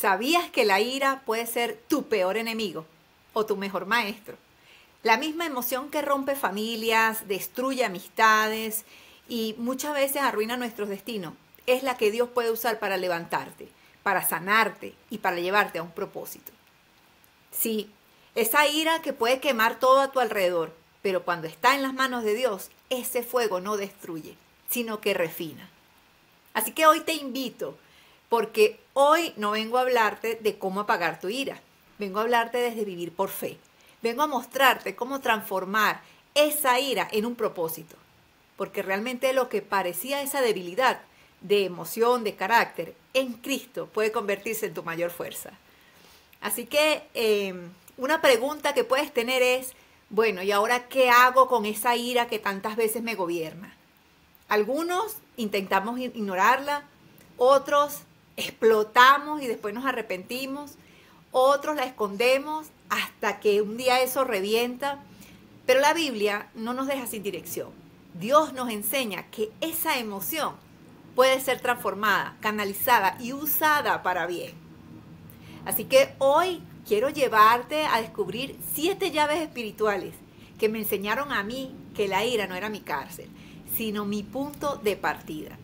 ¿Sabías que la ira puede ser tu peor enemigo o tu mejor maestro? La misma emoción que rompe familias, destruye amistades y muchas veces arruina nuestros destinos, es la que Dios puede usar para levantarte, para sanarte y para llevarte a un propósito. Sí, esa ira que puede quemar todo a tu alrededor, pero cuando está en las manos de Dios, ese fuego no destruye, sino que refina. Así que hoy te invito, porque hoy no vengo a hablarte de cómo apagar tu ira, vengo a hablarte desde vivir por fe. Vengo a mostrarte cómo transformar esa ira en un propósito, porque realmente lo que parecía esa debilidad de emoción, de carácter, en Cristo puede convertirse en tu mayor fuerza. Así que una pregunta que puedes tener es, bueno, ¿y ahora qué hago con esa ira que tantas veces me gobierna? Algunos intentamos ignorarla, otros explotamos y después nos arrepentimos, otros la escondemos hasta que un día eso revienta. Pero la Biblia no nos deja sin dirección. Dios nos enseña que esa emoción puede ser transformada, canalizada y usada para bien. Así que hoy quiero llevarte a descubrir 7 llaves espirituales que me enseñaron a mí que la ira no era mi cárcel, sino mi punto de partida.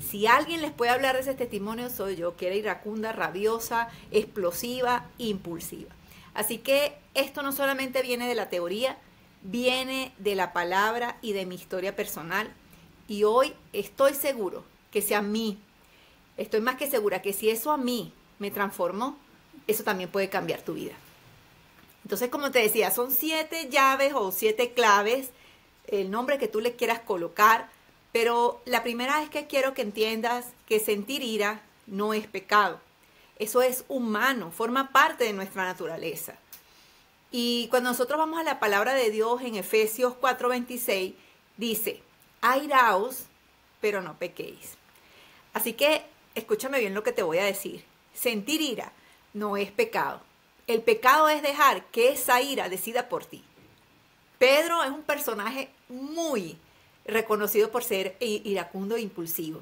Si alguien les puede hablar de ese testimonio, soy yo, que era iracunda, rabiosa, explosiva, impulsiva. Así que esto no solamente viene de la teoría, viene de la palabra y de mi historia personal. Y hoy estoy seguro que si a mí, estoy más que segura que si eso a mí me transformó, eso también puede cambiar tu vida. Entonces, como te decía, son 7 llaves o 7 claves, el nombre que tú le quieras colocar, pero la primera es que quiero que entiendas que sentir ira no es pecado. Eso es humano, forma parte de nuestra naturaleza. Y cuando nosotros vamos a la palabra de Dios en Efesios 4:26, dice, airaos, pero no pequéis. Así que escúchame bien lo que te voy a decir. Sentir ira no es pecado. El pecado es dejar que esa ira decida por ti. Pedro es un personaje muy reconocido por ser iracundo e impulsivo.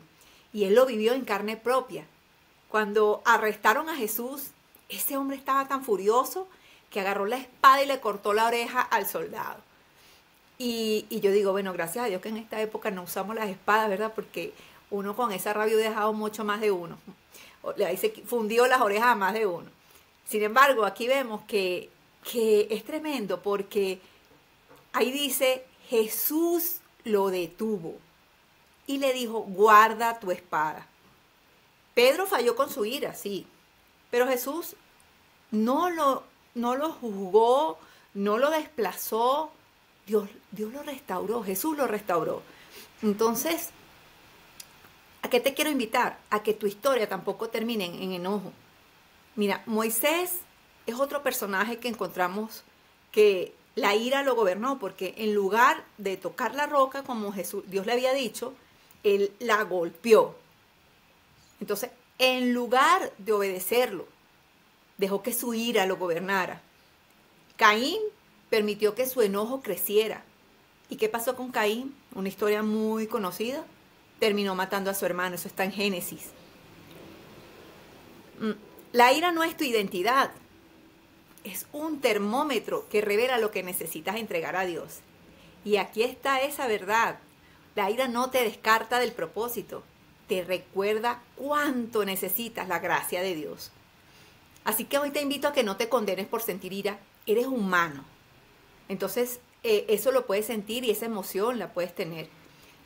Y él lo vivió en carne propia. Cuando arrestaron a Jesús, ese hombre estaba tan furioso que agarró la espada y le cortó la oreja al soldado. Y yo digo, bueno, gracias a Dios que en esta época no usamos las espadas, ¿verdad? Porque uno con esa rabia ha dejado mucho más de uno. Ahí se fundió las orejas a más de uno. Sin embargo, aquí vemos que es tremendo porque ahí dice, Jesús lo detuvo y le dijo, guarda tu espada. Pedro falló con su ira, sí, pero Jesús no lo juzgó, no lo desplazó, Dios lo restauró, Jesús lo restauró. Entonces, ¿a qué te quiero invitar? A que tu historia tampoco termine en enojo. Mira, Moisés es otro personaje que encontramos que la ira lo gobernó, porque en lugar de tocar la roca como Dios le había dicho, él la golpeó. Entonces, en lugar de obedecerlo, dejó que su ira lo gobernara. Caín permitió que su enojo creciera. ¿Y qué pasó con Caín? Una historia muy conocida. Terminó matando a su hermano. Eso está en Génesis. La ira no es tu identidad. Es un termómetro que revela lo que necesitas entregar a Dios. Y aquí está esa verdad. La ira no te descarta del propósito. Te recuerda cuánto necesitas la gracia de Dios. Así que hoy te invito a que no te condenes por sentir ira. Eres humano. Entonces, eso lo puedes sentir y esa emoción la puedes tener.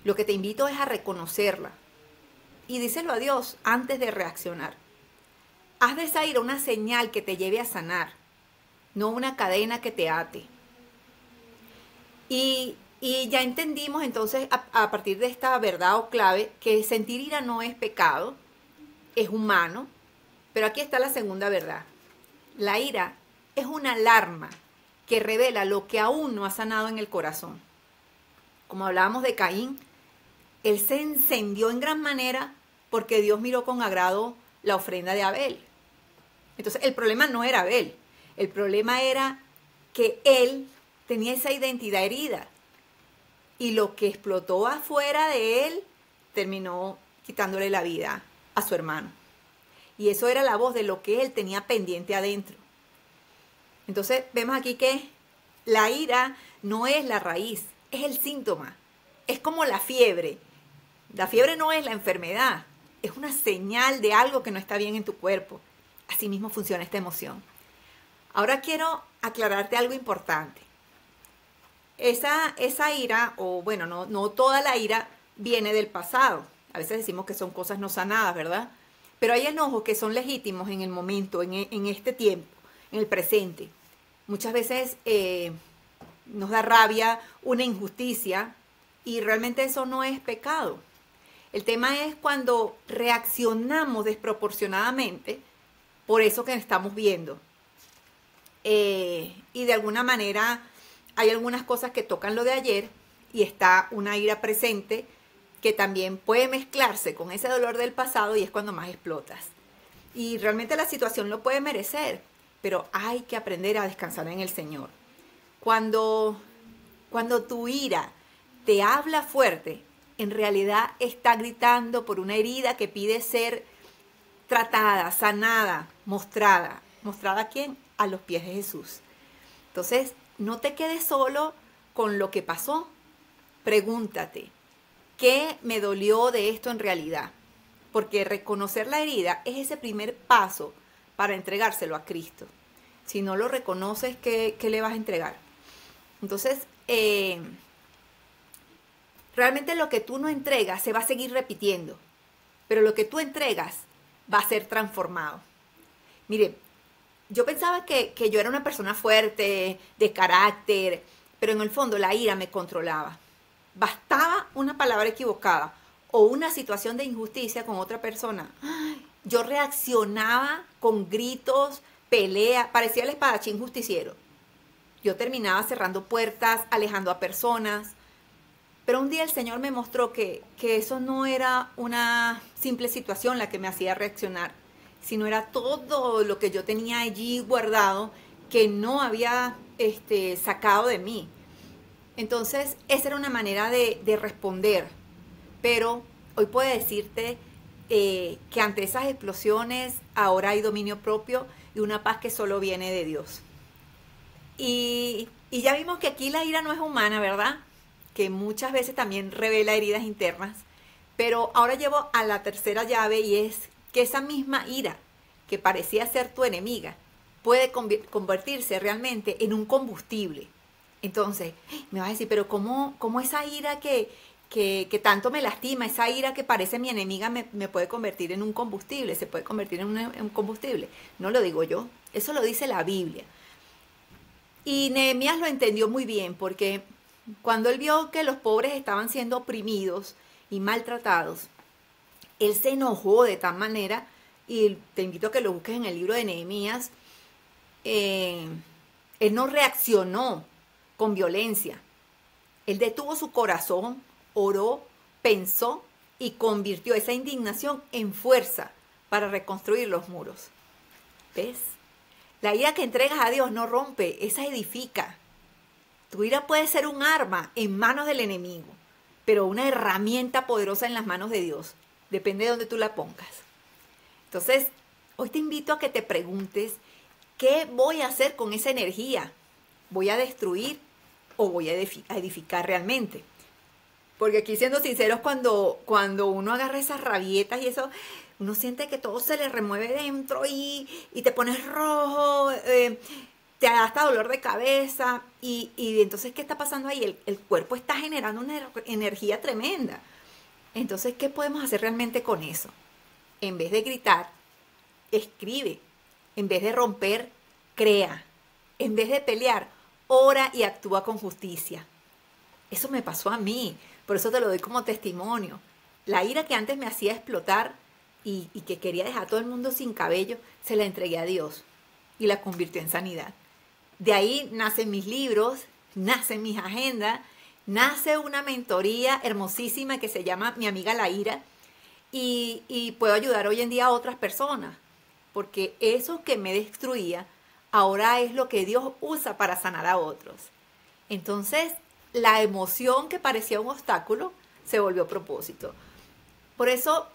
Lo que te invito es a reconocerla. Y díselo a Dios antes de reaccionar. Haz de esa ira una señal que te lleve a sanar, no una cadena que te ate. Y ya entendimos entonces a partir de esta verdad o clave que sentir ira no es pecado, es humano. Pero aquí está la segunda verdad. La ira es una alarma que revela lo que aún no ha sanado en el corazón. Como hablábamos de Caín, él se encendió en gran manera porque Dios miró con agrado la ofrenda de Abel. Entonces el problema no era Abel, el problema era que él tenía esa identidad herida. Y lo que explotó afuera de él terminó quitándole la vida a su hermano. y eso era la voz de lo que él tenía pendiente adentro. Entonces vemos aquí que la ira no es la raíz, es el síntoma. Es como la fiebre. La fiebre no es la enfermedad, es una señal de algo que no está bien en tu cuerpo. Así mismo funciona esta emoción. Ahora quiero aclararte algo importante. Esa ira, o bueno, no toda la ira viene del pasado. A veces decimos que son cosas no sanadas, ¿verdad? Pero hay enojos que son legítimos en el momento, en este tiempo, en el presente. Muchas veces nos da rabia una injusticia y realmente eso no es pecado. El tema es cuando reaccionamos desproporcionadamente por eso que estamos viendo. Y de alguna manera hay algunas cosas que tocan lo de ayer y está una ira presente que también puede mezclarse con ese dolor del pasado y es cuando más explotas. Y realmente la situación lo puede merecer, pero hay que aprender a descansar en el Señor. Cuando tu ira te habla fuerte, en realidad está gritando por una herida que pide ser tratada, sanada, mostrada. ¿Mostrada a quién? A los pies de Jesús. Entonces, no te quedes solo con lo que pasó. Pregúntate, ¿qué me dolió de esto en realidad? Porque reconocer la herida es ese primer paso para entregárselo a Cristo. Si no lo reconoces, ¿qué le vas a entregar? Entonces, realmente lo que tú no entregas se va a seguir repitiendo, pero lo que tú entregas va a ser transformado. Mire, yo pensaba que yo era una persona fuerte, de carácter, pero en el fondo la ira me controlaba. Bastaba una palabra equivocada o una situación de injusticia con otra persona. Yo reaccionaba con gritos, pelea, parecía el espadachín justiciero. Yo terminaba cerrando puertas, alejando a personas. Pero un día el Señor me mostró que eso no era una simple situación la que me hacía reaccionar, sino era todo lo que yo tenía allí guardado que no había sacado de mí. Entonces, esa era una manera de responder. Pero hoy puedo decirte que ante esas explosiones ahora hay dominio propio y una paz que solo viene de Dios. Y ya vimos que aquí la ira no es humana, ¿verdad? Que muchas veces también revela heridas internas. Pero ahora llevo a la tercera llave y es que esa misma ira que parecía ser tu enemiga puede convertirse realmente en un combustible. Entonces, me vas a decir, pero ¿cómo esa ira que tanto me lastima, esa ira que parece mi enemiga me puede convertir en un combustible, se puede convertir en un combustible? No lo digo yo, eso lo dice la Biblia. Y Nehemías lo entendió muy bien porque cuando él vio que los pobres estaban siendo oprimidos y maltratados, él se enojó de tal manera, y te invito a que lo busques en el libro de Nehemías, él no reaccionó con violencia. Él detuvo su corazón, oró, pensó y convirtió esa indignación en fuerza para reconstruir los muros. ¿Ves? La ira que entregas a Dios no rompe, esa edifica. Tu ira puede ser un arma en manos del enemigo, pero una herramienta poderosa en las manos de Dios. Depende de dónde tú la pongas. Entonces, hoy te invito a que te preguntes, ¿qué voy a hacer con esa energía? ¿Voy a destruir o voy a edificar realmente? Porque aquí, siendo sinceros, cuando uno agarra esas rabietas y eso, uno siente que todo se le remueve dentro y te pones rojo, te da hasta dolor de cabeza. Y entonces, ¿qué está pasando ahí? El cuerpo está generando una energía tremenda. Entonces, ¿qué podemos hacer realmente con eso? En vez de gritar, escribe. En vez de romper, crea. En vez de pelear, ora y actúa con justicia. Eso me pasó a mí, por eso te lo doy como testimonio. La ira que antes me hacía explotar y que quería dejar a todo el mundo sin cabello, se la entregué a Dios y la convirtió en sanidad. De ahí nacen mis libros, nacen mis agendas, nace una mentoría hermosísima que se llama Mi Amiga la Ira y puedo ayudar hoy en día a otras personas, porque eso que me destruía ahora es lo que Dios usa para sanar a otros. Entonces, la emoción que parecía un obstáculo se volvió propósito. Por eso,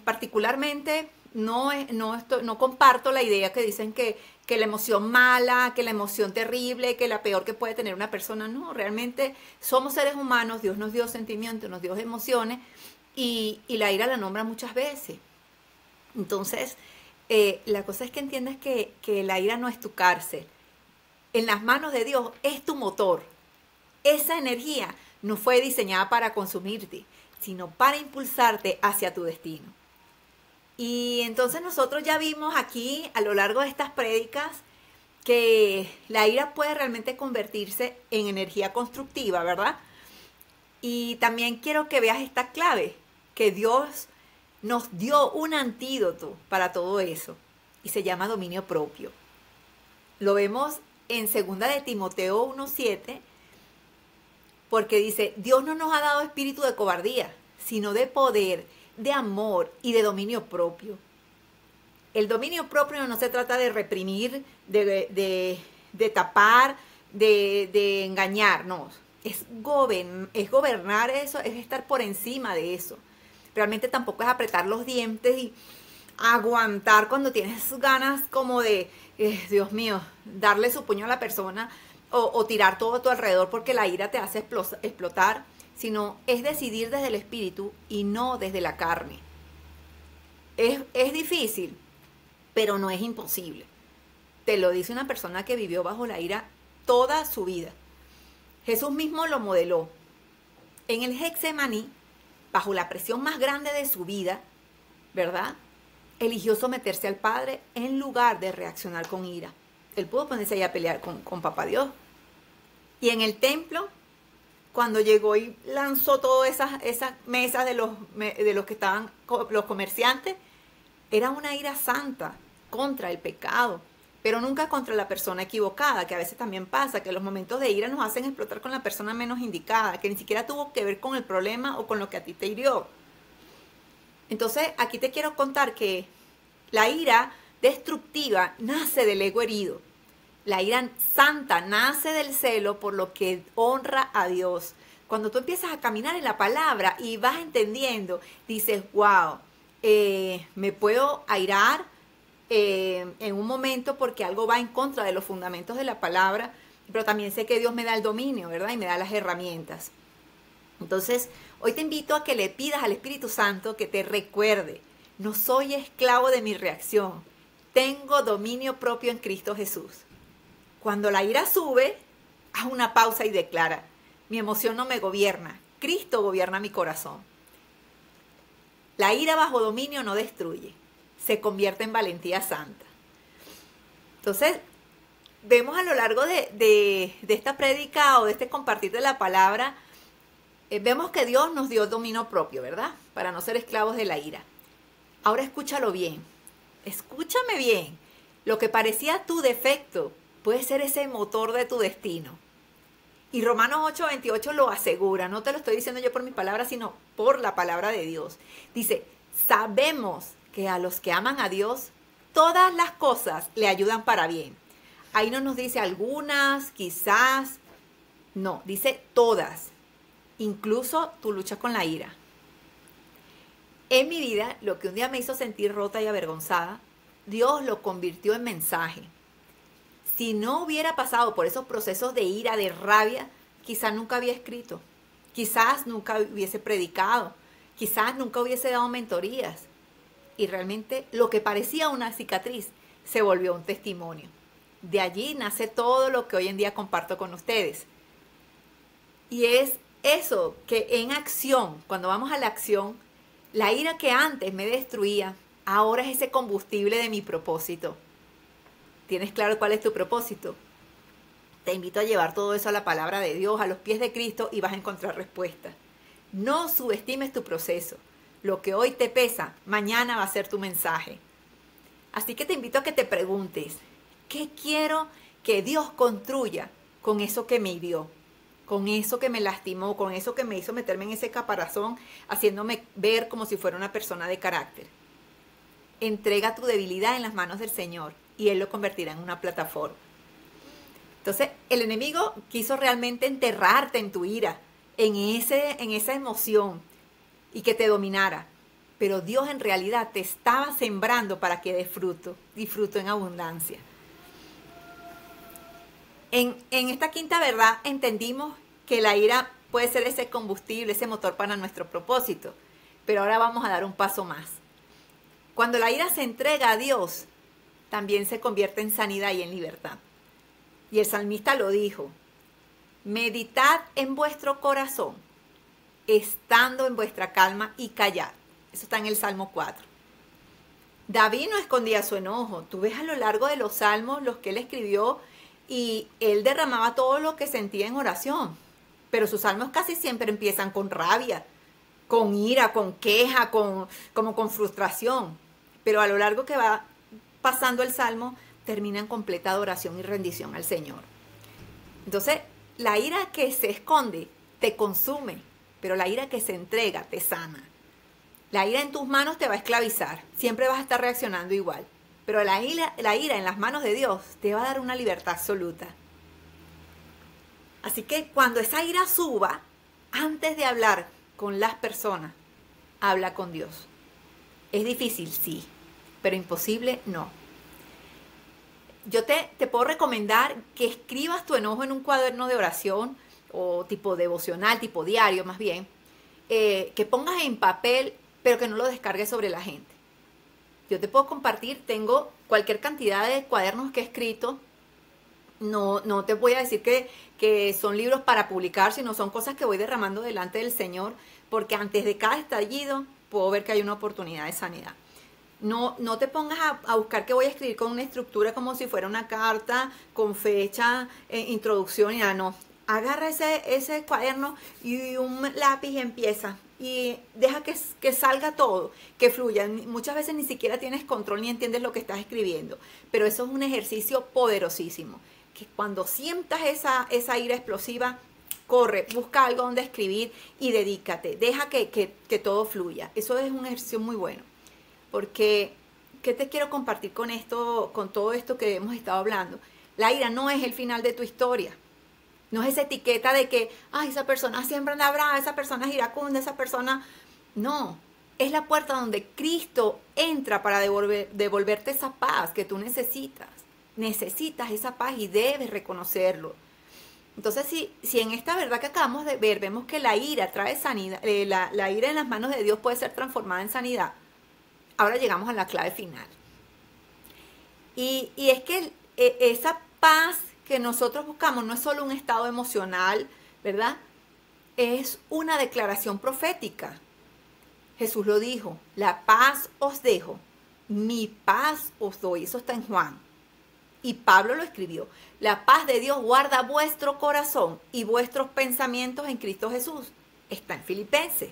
particularmente, no comparto la idea que dicen que la emoción mala, que la emoción terrible, que la peor que puede tener una persona. No, realmente somos seres humanos, Dios nos dio sentimientos, nos dio emociones y la ira la nombra muchas veces. Entonces, la cosa es que entiendas que la ira no es tu cárcel. En las manos de Dios es tu motor. Esa energía no fue diseñada para consumirte, sino para impulsarte hacia tu destino. Y entonces nosotros ya vimos aquí a lo largo de estas prédicas que la ira puede realmente convertirse en energía constructiva, ¿verdad? Y también quiero que veas esta clave, que Dios nos dio un antídoto para todo eso y se llama dominio propio. Lo vemos en 2 de Timoteo 1:7, porque dice, Dios no nos ha dado espíritu de cobardía, sino de poder, de amor y de dominio propio. El dominio propio no se trata de reprimir, de tapar, de engañar, no. Es gobernar eso, es estar por encima de eso. Realmente tampoco es apretar los dientes y aguantar cuando tienes ganas como de, Dios mío, darle su puño a la persona o tirar todo a tu alrededor porque la ira te hace explotar, sino es decidir desde el espíritu y no desde la carne. Es difícil, pero no es imposible. Te lo dice una persona que vivió bajo la ira toda su vida. Jesús mismo lo modeló. En el Getsemaní, bajo la presión más grande de su vida, ¿verdad?, eligió someterse al Padre en lugar de reaccionar con ira. Él pudo ponerse ahí a pelear con Papá Dios. Y en el templo, cuando llegó y lanzó todas esas mesas de los que estaban, los comerciantes, era una ira santa contra el pecado, pero nunca contra la persona equivocada, que a veces también pasa, que los momentos de ira nos hacen explotar con la persona menos indicada, que ni siquiera tuvo que ver con el problema o con lo que a ti te hirió. Entonces, aquí te quiero contar que la ira destructiva nace del ego herido. La ira santa nace del celo por lo que honra a Dios. Cuando tú empiezas a caminar en la palabra y vas entendiendo, dices, wow, me puedo airar en un momento porque algo va en contra de los fundamentos de la palabra, pero también sé que Dios me da el dominio, ¿verdad? Y me da las herramientas. Entonces, hoy te invito a que le pidas al Espíritu Santo que te recuerde, no soy esclavo de mi reacción, tengo dominio propio en Cristo Jesús. Cuando la ira sube, haz una pausa y declara, mi emoción no me gobierna, Cristo gobierna mi corazón. La ira bajo dominio no destruye, se convierte en valentía santa. Entonces, vemos a lo largo de esta prédica o de este compartir de la palabra, vemos que Dios nos dio dominio propio, ¿verdad? Para no ser esclavos de la ira. Ahora escúchalo bien, escúchame bien. Lo que parecía tu defecto puede ser ese motor de tu destino. Y Romanos 8:28 lo asegura, no te lo estoy diciendo yo por mis palabras, sino por la palabra de Dios. Dice, sabemos que a los que aman a Dios, todas las cosas le ayudan para bien. Ahí no nos dice algunas, quizás, no, dice todas. Incluso tu lucha con la ira. En mi vida, lo que un día me hizo sentir rota y avergonzada, Dios lo convirtió en mensaje. Si no hubiera pasado por esos procesos de ira, de rabia, quizás nunca había escrito, quizás nunca hubiese predicado, quizás nunca hubiese dado mentorías. Y realmente lo que parecía una cicatriz se volvió un testimonio. De allí nace todo lo que hoy en día comparto con ustedes. Y es eso, que en acción, cuando vamos a la acción, la ira que antes me destruía, ahora es ese combustible de mi propósito. ¿Tienes claro cuál es tu propósito? Te invito a llevar todo eso a la palabra de Dios, a los pies de Cristo, y vas a encontrar respuestas. No subestimes tu proceso. Lo que hoy te pesa, mañana va a ser tu mensaje. Así que te invito a que te preguntes, ¿qué quiero que Dios construya con eso que me hirió? Con eso que me lastimó, con eso que me hizo meterme en ese caparazón, haciéndome ver como si fuera una persona de carácter. Entrega tu debilidad en las manos del Señor y Él lo convertirá en una plataforma. Entonces, el enemigo quiso realmente enterrarte en tu ira, en esa emoción y que te dominara. pero Dios en realidad te estaba sembrando para que des fruto, y fruto en abundancia. En esta quinta verdad entendimos que la ira puede ser ese combustible, ese motor para nuestro propósito, pero ahora vamos a dar un paso más. Cuando la ira se entrega a Dios, también se convierte en sanidad y en libertad. Y el salmista lo dijo: meditad en vuestro corazón, estando en vuestra calma y callad. Eso está en el Salmo 4. David no escondía su enojo. Tú ves a lo largo de los salmos los que él escribió y él derramaba todo lo que sentía en oración. Pero sus salmos casi siempre empiezan con rabia, con ira, con queja, como con frustración. Pero a lo largo que va pasando el salmo, termina en completa adoración y rendición al Señor. Entonces, la ira que se esconde te consume, pero la ira que se entrega te sana. La ira en tus manos te va a esclavizar, siempre vas a estar reaccionando igual, pero la ira en las manos de Dios te va a dar una libertad absoluta. Así que cuando esa ira suba, antes de hablar con las personas, habla con Dios. Es difícil, sí, pero imposible, no. Yo te puedo recomendar que escribas tu enojo en un cuaderno de oración o tipo devocional, tipo diario más bien, que pongas en papel, pero que no lo descargues sobre la gente. Yo te puedo compartir, tengo cualquier cantidad de cuadernos que he escrito. No te voy a decir que son libros para publicar, sino son cosas que voy derramando delante del Señor, porque antes de cada estallido puedo ver que hay una oportunidad de sanidad. No te pongas a buscar que voy a escribir con una estructura como si fuera una carta, con fecha, introducción y nada, no. Agarra ese cuaderno y un lápiz y empieza. Y deja que salga todo, que fluya. Muchas veces ni siquiera tienes control ni entiendes lo que estás escribiendo. Pero eso es un ejercicio poderosísimo. Que cuando sientas esa ira explosiva, corre, busca algo donde escribir y dedícate. Deja que todo fluya. Eso es un ejercicio muy bueno. Porque, ¿qué te quiero compartir con esto, con todo esto que hemos estado hablando? La ira no es el final de tu historia. No es esa etiqueta de que, ay, esa persona siempre anda brava, esa persona es iracunda, esa persona... No, es la puerta donde Cristo entra para devolverte esa paz que tú necesitas. Necesitas esa paz y debes reconocerlo. Entonces, si en esta verdad que acabamos de ver, vemos que la ira trae sanidad, la ira en las manos de Dios puede ser transformada en sanidad. Ahora llegamos a la clave final. Y es que esa paz que nosotros buscamos no es solo un estado emocional, ¿verdad? Es una declaración profética. Jesús lo dijo: la paz os dejo, mi paz os doy. Eso está en Juan. Y Pablo lo escribió: la paz de Dios guarda vuestro corazón y vuestros pensamientos en Cristo Jesús. Está en Filipenses.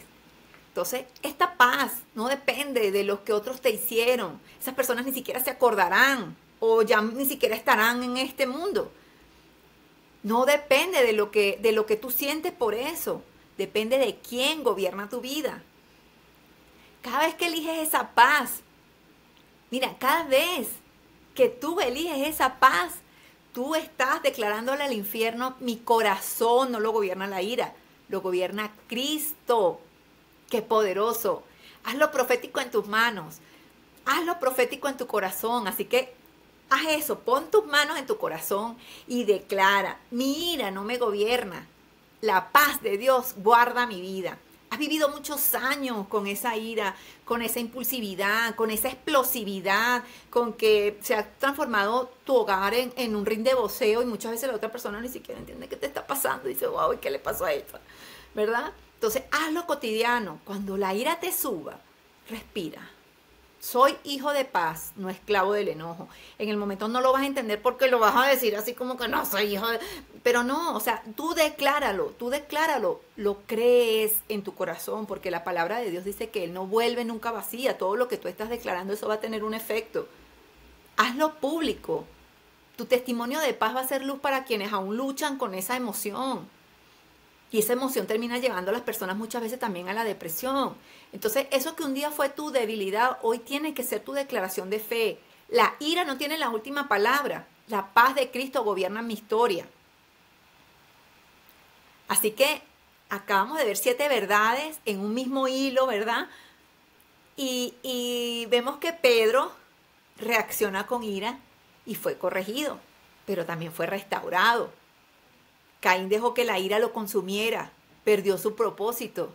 Entonces, esta paz no depende de lo que otros te hicieron. Esas personas ni siquiera se acordarán o ya ni siquiera estarán en este mundo. No depende de lo que tú sientes por eso. Depende de quién gobierna tu vida. Cada vez que eliges esa paz, mira, cada vez que tú eliges esa paz, tú estás declarándole al infierno: mi corazón no lo gobierna la ira, lo gobierna Cristo. ¡Qué poderoso! Haz lo profético en tus manos. Haz lo profético en tu corazón. Así que haz eso. Pon tus manos en tu corazón y declara: mi ira no me gobierna. La paz de Dios guarda mi vida. Has vivido muchos años con esa ira, con esa impulsividad, con esa explosividad, con que se ha transformado tu hogar en un ring de boxeo y muchas veces la otra persona ni siquiera entiende qué te está pasando. Y dice: wow, ¿y qué le pasó a esta? ¿Verdad? Entonces, hazlo cotidiano. Cuando la ira te suba, respira. Soy hijo de paz, no esclavo del enojo. En el momento no lo vas a entender porque lo vas a decir así como que no, soy hijo de... Pero no, o sea, tú decláralo, lo crees en tu corazón, porque la palabra de Dios dice que Él no vuelve nunca vacía. Todo lo que tú estás declarando, eso va a tener un efecto. Hazlo público. Tu testimonio de paz va a ser luz para quienes aún luchan con esa emoción. Y esa emoción termina llevando a las personas muchas veces también a la depresión. Entonces, eso que un día fue tu debilidad, hoy tiene que ser tu declaración de fe. La ira no tiene la última palabra. La paz de Cristo gobierna mi historia. Así que acabamos de ver 7 verdades en un mismo hilo, ¿verdad? Y vemos que Pedro reacciona con ira y fue corregido, pero también fue restaurado. Caín dejó que la ira lo consumiera, perdió su propósito.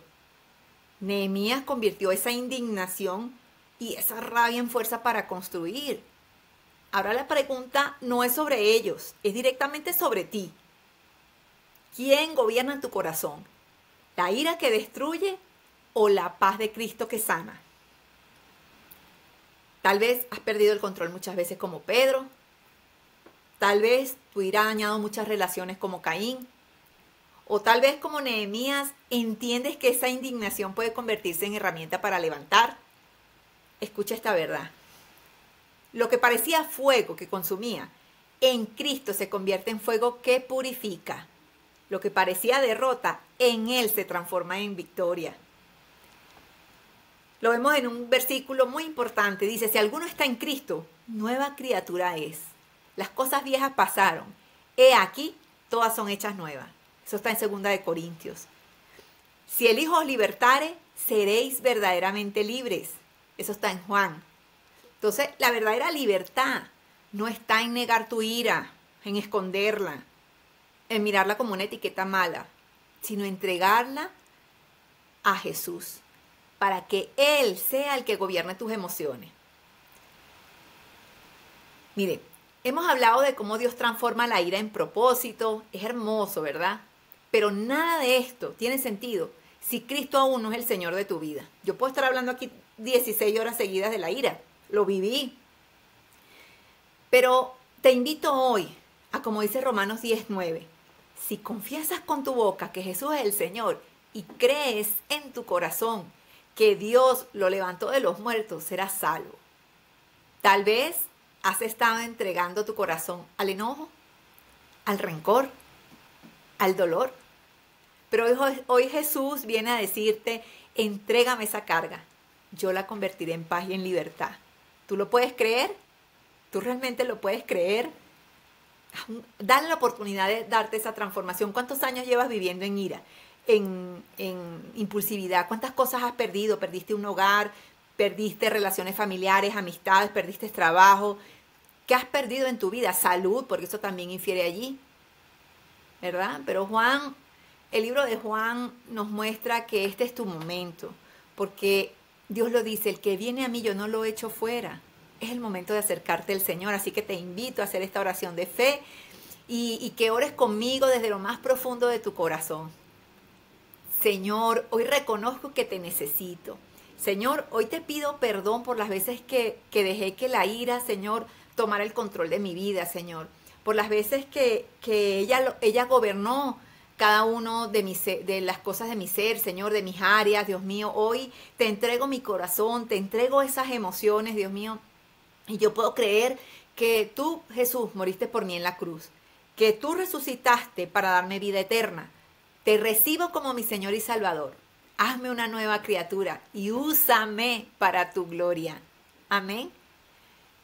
Nehemías convirtió esa indignación y esa rabia en fuerza para construir. Ahora la pregunta no es sobre ellos, es directamente sobre ti. ¿Quién gobierna en tu corazón? ¿La ira que destruye o la paz de Cristo que sana? Tal vez has perdido el control muchas veces como Pedro. Tal vez tu ira ha dañado muchas relaciones como Caín. O tal vez como Nehemías entiendes que esa indignación puede convertirse en herramienta para levantar. Escucha esta verdad. Lo que parecía fuego que consumía, en Cristo se convierte en fuego que purifica. Lo que parecía derrota, en Él se transforma en victoria. Lo vemos en un versículo muy importante. Dice, si alguno está en Cristo, nueva criatura es. Las cosas viejas pasaron. He aquí, todas son hechas nuevas. Eso está en 2 Corintios. Si el Hijo os libertare, seréis verdaderamente libres. Eso está en Juan. Entonces, la verdadera libertad no está en negar tu ira, en esconderla, en mirarla como una etiqueta mala, sino entregarla a Jesús, para que Él sea el que gobierne tus emociones. Mire, hemos hablado de cómo Dios transforma la ira en propósito. Es hermoso, ¿verdad? Pero nada de esto tiene sentido si Cristo aún no es el Señor de tu vida. Yo puedo estar hablando aquí 16 horas seguidas de la ira. Lo viví. Pero te invito hoy a, como dice Romanos 10:9, si confiesas con tu boca que Jesús es el Señor y crees en tu corazón que Dios lo levantó de los muertos, serás salvo. Tal vez has estado entregando tu corazón al enojo, al rencor, al dolor. Pero hoy Jesús viene a decirte, entrégame esa carga. Yo la convertiré en paz y en libertad. ¿Tú lo puedes creer? ¿Tú realmente lo puedes creer? Dale la oportunidad de darte esa transformación. ¿Cuántos años llevas viviendo en ira, en impulsividad? ¿Cuántas cosas has perdido? Perdiste un hogar, perdiste relaciones familiares, amistades, perdiste trabajo. ¿Qué has perdido en tu vida? Salud, porque eso también infiere allí, ¿verdad? Pero el libro de Juan nos muestra que este es tu momento, porque Dios lo dice, el que viene a mí yo no lo echo fuera. Es el momento de acercarte al Señor, así que te invito a hacer esta oración de fe y que ores conmigo desde lo más profundo de tu corazón. Señor, hoy reconozco que te necesito. Señor, hoy te pido perdón por las veces que dejé que la ira, Señor, tomara el control de mi vida, Señor. Por las veces que ella gobernó cada uno de las cosas de mi ser, Señor, de mis áreas, Dios mío. Hoy te entrego mi corazón, te entrego esas emociones, Dios mío. Y yo puedo creer que tú, Jesús, moriste por mí en la cruz, que tú resucitaste para darme vida eterna. Te recibo como mi Señor y Salvador. Hazme una nueva criatura y úsame para tu gloria. Amén.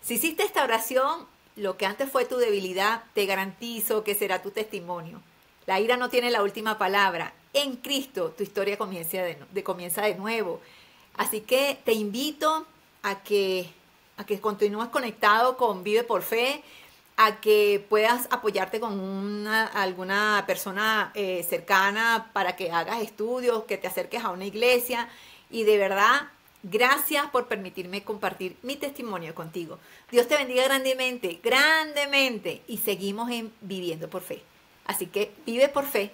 Si hiciste esta oración, lo que antes fue tu debilidad, te garantizo que será tu testimonio. La ira no tiene la última palabra. En Cristo tu historia comienza de nuevo. Así que te invito a que continúes conectado con Vive por Fe, a que puedas apoyarte con alguna persona cercana para que hagas estudios, que te acerques a una iglesia. Y de verdad, gracias por permitirme compartir mi testimonio contigo. Dios te bendiga grandemente, grandemente. Y seguimos en Viviendo por Fe. Así que vive por fe